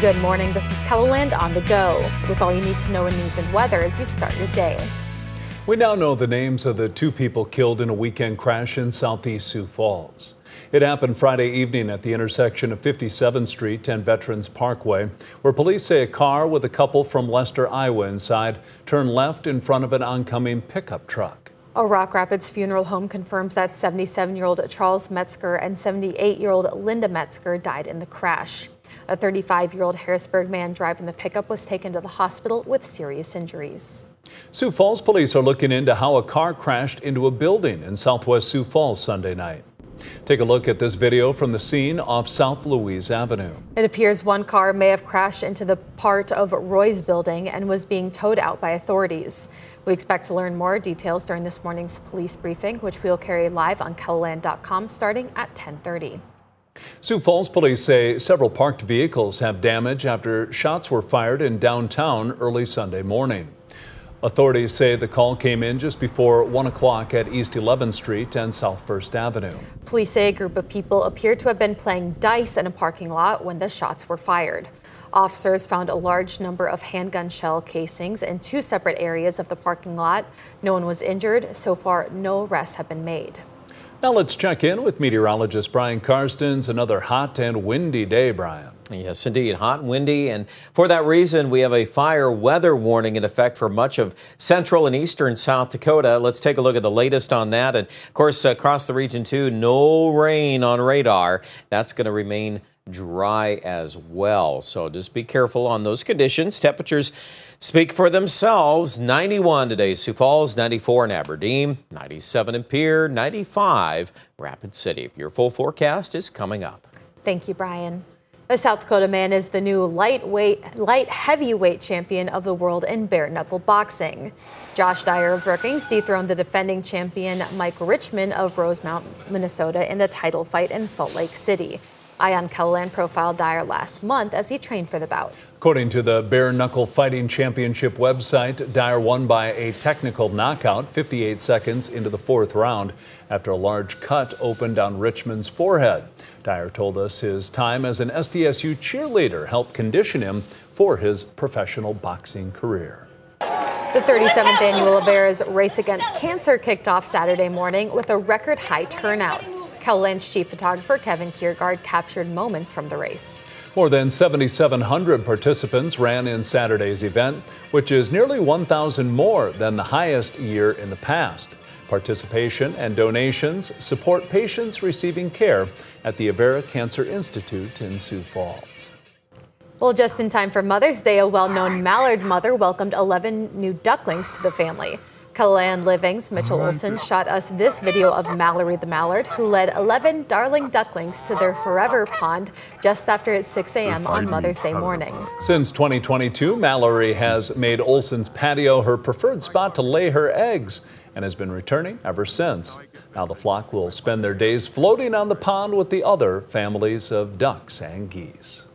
Good morning. This is KELOLAND on the go with all you need to know in news and weather as you start your day. We now know the names of the two people killed in a weekend crash in southeast Sioux Falls. It happened Friday evening at the intersection of 57th Street and Veterans Parkway, where police say a car with a couple from Leicester, Iowa inside turned left in front of an oncoming pickup truck. A Rock Rapids funeral home confirms that 77-year-old Charles Metzger and 78-year-old Linda Metzger died in the crash. A 35-year-old Harrisburg man driving the pickup was taken to the hospital with serious injuries. Sioux Falls police are looking into how a car crashed into a building in southwest Sioux Falls Sunday night. Take a look at this video from the scene off South Louise Avenue. It appears one car may have crashed into the part of Roy's building and was being towed out by authorities. We expect to learn more details during this morning's police briefing, which we'll carry live on KELOLAND.com starting at 10:30. Sioux Falls police say several parked vehicles have damage after shots were fired in downtown early Sunday morning. Authorities say the call came in just before 1 o'clock at East 11th Street and South 1st Avenue. Police say a group of people appeared to have been playing dice in a parking lot when the shots were fired. Officers found a large number of handgun shell casings in two separate areas of the parking lot. No one was injured. So far, no arrests have been made. Now let's check in with meteorologist Brian Karstens. Another hot and windy day, Brian. Yes, indeed. Hot and windy. And for that reason, we have a fire weather warning in effect for much of central and eastern South Dakota. Let's take a look at the latest on that. And of course, across the region, too, no rain on radar. That's going to remain dry as well. So just be careful on those conditions. Temperatures speak for themselves. 91 today, Sioux Falls, 94 in Aberdeen, 97 in Pierre, 95 Rapid City. Your full forecast is coming up. Thank you, Brian. A South Dakota man is the new light heavyweight champion of the world in bare knuckle boxing. Josh Dyer of Brookings dethroned the defending champion Mike Richmond of Rosemount, Minnesota in the title fight in Salt Lake City. Ion KELOLAND profiled Dyer last month as he trained for the bout. According to the Bare Knuckle Fighting Championship website, Dyer won by a technical knockout 58 seconds into the fourth round after a large cut opened on Richmond's forehead. Dyer told us his time as an SDSU cheerleader helped condition him for his professional boxing career. The 37th annual Avera's Race Against Cancer kicked off Saturday morning with a record high turnout. KELOLAND's chief photographer Kevin Kiergaard captured moments from the race. More than 7,700 participants ran in Saturday's event, which is nearly 1,000 more than the highest year in the past. Participation and donations support patients receiving care at the Avera Cancer Institute in Sioux Falls. Well, just in time for Mother's Day, a well-known mallard mother welcomed 11 new ducklings to the family. KELOLAND Living's Mitchell Olson shot us this video of Mallory the mallard, who led 11 darling ducklings to their forever pond just after 6 a.m. on Mother's Day morning. Since 2022, Mallory has made Olson's patio her preferred spot to lay her eggs and has been returning ever since. Now the flock will spend their days floating on the pond with the other families of ducks and geese.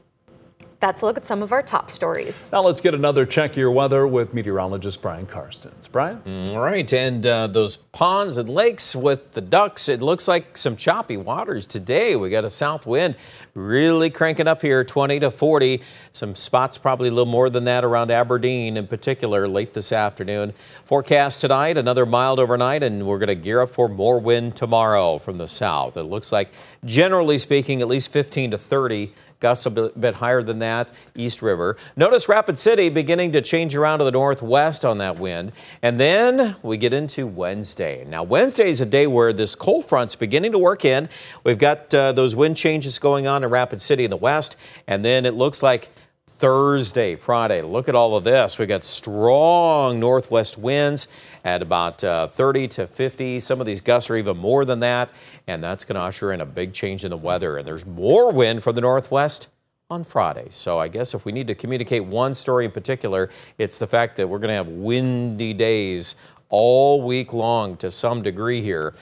That's a look at some of our top stories. Now let's get another check of your weather with meteorologist Brian Karstens. Brian? All right, and those ponds and lakes with the ducks, it looks like some choppy waters today. We got a south wind really cranking up here, 20 to 40. Some spots probably a little more than that around Aberdeen in particular late this afternoon. Forecast tonight, another mild overnight, and we're going to gear up for more wind tomorrow from the south. It looks like, generally speaking, at least 15 to 30. Gusts a bit higher than that, East River. Notice Rapid City beginning to change around to the northwest on that wind. And then we get into Wednesday. Now, Wednesday is a day where this cold front's beginning to work in. We've got those wind changes going on in Rapid City in the west. And then it looks like Thursday, Friday. Look at all of this. We got strong northwest winds at about 30 to 50. Some of these gusts are even more than that. And that's going to usher in a big change in the weather. And there's more wind from the northwest on Friday. So I guess if we need to communicate one story in particular, it's the fact that we're going to have windy days all week long to some degree here,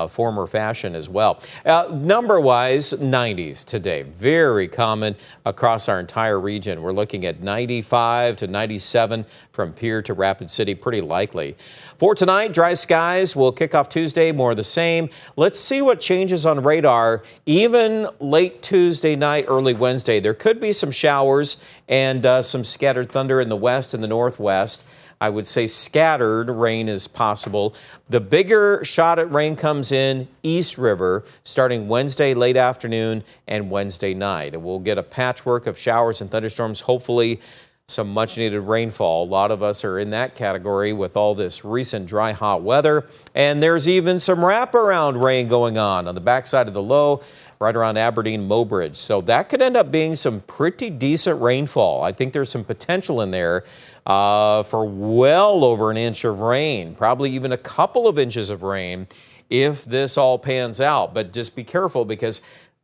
former fashion as well. Number-wise, 90s today. Very common across our entire region. We're looking at 95 to 97 from Pierre to Rapid City, pretty likely. For tonight, dry skies will kick off Tuesday, more of the same. Let's see what changes on radar even late Tuesday night, early Wednesday. There could be some showers and some scattered thunder in the west and the northwest. I would say scattered rain is possible. The bigger shot at rain comes in East River starting Wednesday late afternoon and Wednesday night. And we'll get a patchwork of showers and thunderstorms, hopefully some much needed rainfall. A lot of us are in that category with all this recent dry, hot weather. And there's even some wraparound rain going on the backside of the low, right around Aberdeen, Mobridge. So that could end up being some pretty decent rainfall. I think there's some potential in there for well over an inch of rain, probably even a couple of inches of rain if this all pans out. But just be careful because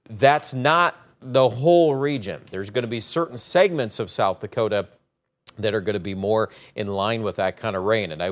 that's not the whole region. There's going to be certain segments of South Dakota that are going to be more in line with that kind of rain. And I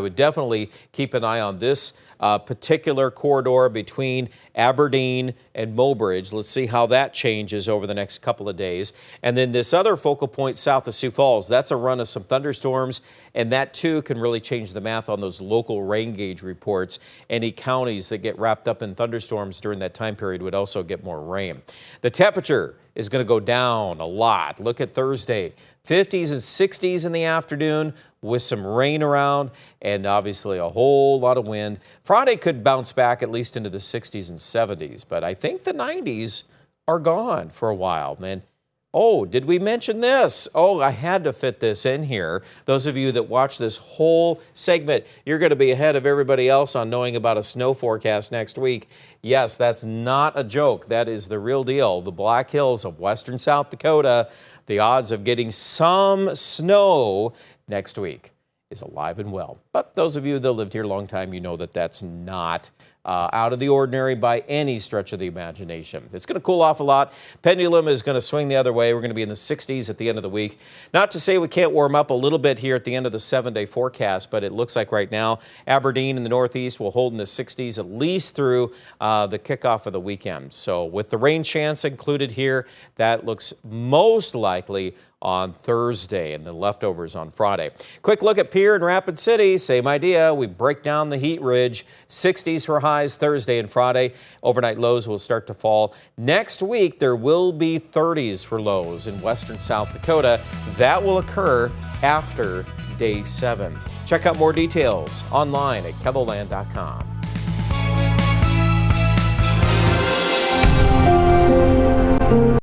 would definitely keep an eye on this particular corridor between Aberdeen and Mobridge. Let's see how that changes over the next couple of days. And then this other focal point south of Sioux Falls, that's a run of some thunderstorms, and that too can really change the math on those local rain gauge reports. Any counties that get wrapped up in thunderstorms during that time period would also get more rain. The temperature is going to go down a lot. Look at Thursday. 50s and 60s in the afternoon with some rain around and obviously a whole lot of wind. Friday could bounce back at least into the 60s and 70s, but I think the 90s are gone for a while, man. Oh, did we mention this? Oh, I had to fit this in here. Those of you that watch this whole segment, you're going to be ahead of everybody else on knowing about a snow forecast next week. Yes, that's not a joke. That is the real deal. The Black Hills of western South Dakota, the odds of getting some snow next week is alive and well. But those of you that lived here a long time, you know that that's not out of the ordinary by any stretch of the imagination. It's going to cool off a lot. Pendulum is going to swing the other way. We're going to be in the 60s at the end of the week. Not to say we can't warm up a little bit here at the end of the 7-day forecast, but it looks like right now Aberdeen in the northeast will hold in the 60s at least through the kickoff of the weekend. So with the rain chance included here, that looks most likely on Thursday and the leftovers on Friday. Quick look at Pierre and Rapid City. Same idea. We break down the heat ridge. 60s for highs Thursday and Friday. Overnight lows will start to fall. Next week, there will be 30s for lows in western South Dakota. That will occur after day 7. Check out more details online at KELOLAND.com.